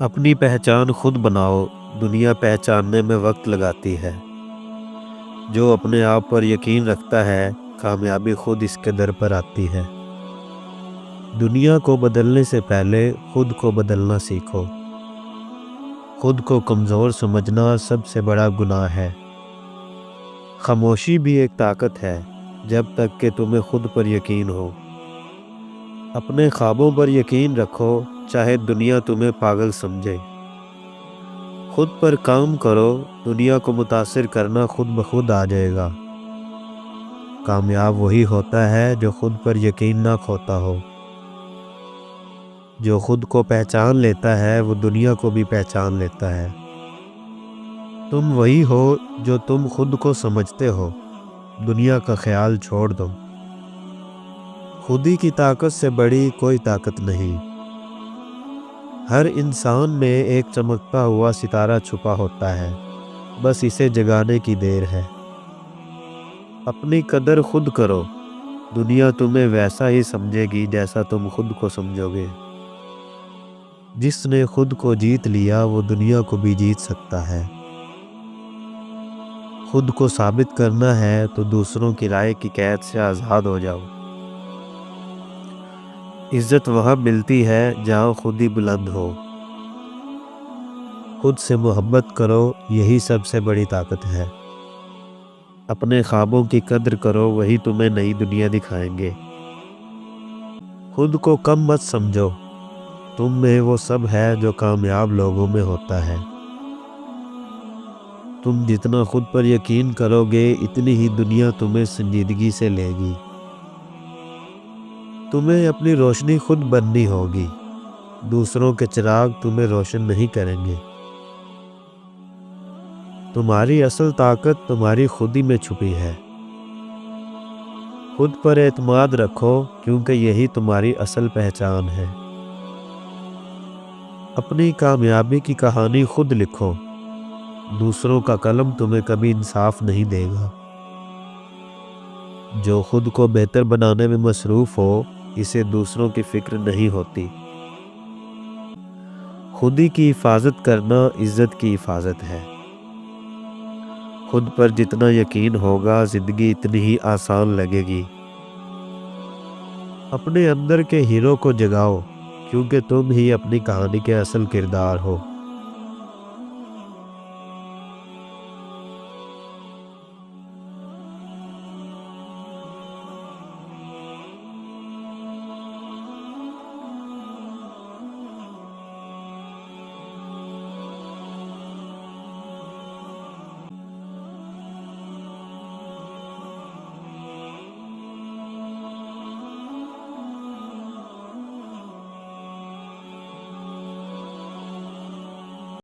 اپنی پہچان خود بناؤ، دنیا پہچاننے میں وقت لگاتی ہے۔ جو اپنے آپ پر یقین رکھتا ہے، کامیابی خود اس کے در پر آتی ہے۔ دنیا کو بدلنے سے پہلے خود کو بدلنا سیکھو۔ خود کو کمزور سمجھنا سب سے بڑا گناہ ہے۔ خاموشی بھی ایک طاقت ہے، جب تک کہ تمہیں خود پر یقین ہو۔ اپنے خوابوں پر یقین رکھو، چاہے دنیا تمہیں پاگل سمجھے۔ خود پر کام کرو، دنیا کو متاثر کرنا خود بخود آ جائے گا۔ کامیاب وہی ہوتا ہے جو خود پر یقین نہ کھوتا ہو۔ جو خود کو پہچان لیتا ہے وہ دنیا کو بھی پہچان لیتا ہے۔ تم وہی ہو جو تم خود کو سمجھتے ہو، دنیا کا خیال چھوڑ دو۔ خودی کی طاقت سے بڑی کوئی طاقت نہیں۔ ہر انسان میں ایک چمکتا ہوا ستارہ چھپا ہوتا ہے، بس اسے جگانے کی دیر ہے۔ اپنی قدر خود کرو، دنیا تمہیں ویسا ہی سمجھے گی جیسا تم خود کو سمجھو گے۔ جس نے خود کو جیت لیا وہ دنیا کو بھی جیت سکتا ہے۔ خود کو ثابت کرنا ہے تو دوسروں کی رائے کی قید سے آزاد ہو جاؤ۔ عزت وہاں ملتی ہے جہاں خود ہی بلند ہو۔ خود سے محبت کرو، یہی سب سے بڑی طاقت ہے۔ اپنے خوابوں کی قدر کرو، وہی تمہیں نئی دنیا دکھائیں گے۔ خود کو کم مت سمجھو، تم میں وہ سب ہے جو کامیاب لوگوں میں ہوتا ہے۔ تم جتنا خود پر یقین کرو گے، اتنی ہی دنیا تمہیں سنجیدگی سے لے گی۔ تمہیں اپنی روشنی خود بننی ہوگی، دوسروں کے چراغ تمہیں روشن نہیں کریں گے۔ تمہاری اصل طاقت تمہاری خودی میں چھپی ہے۔ خود پر اعتماد رکھو، کیونکہ یہی تمہاری اصل پہچان ہے۔ اپنی کامیابی کی کہانی خود لکھو، دوسروں کا قلم تمہیں کبھی انصاف نہیں دے گا۔ جو خود کو بہتر بنانے میں مصروف ہو، اسے دوسروں کی فکر نہیں ہوتی۔ خودی کی حفاظت کرنا عزت کی حفاظت ہے۔ خود پر جتنا یقین ہوگا، زندگی اتنی ہی آسان لگے گی۔ اپنے اندر کے ہیرو کو جگاؤ، کیونکہ تم ہی اپنی کہانی کے اصل کردار ہو۔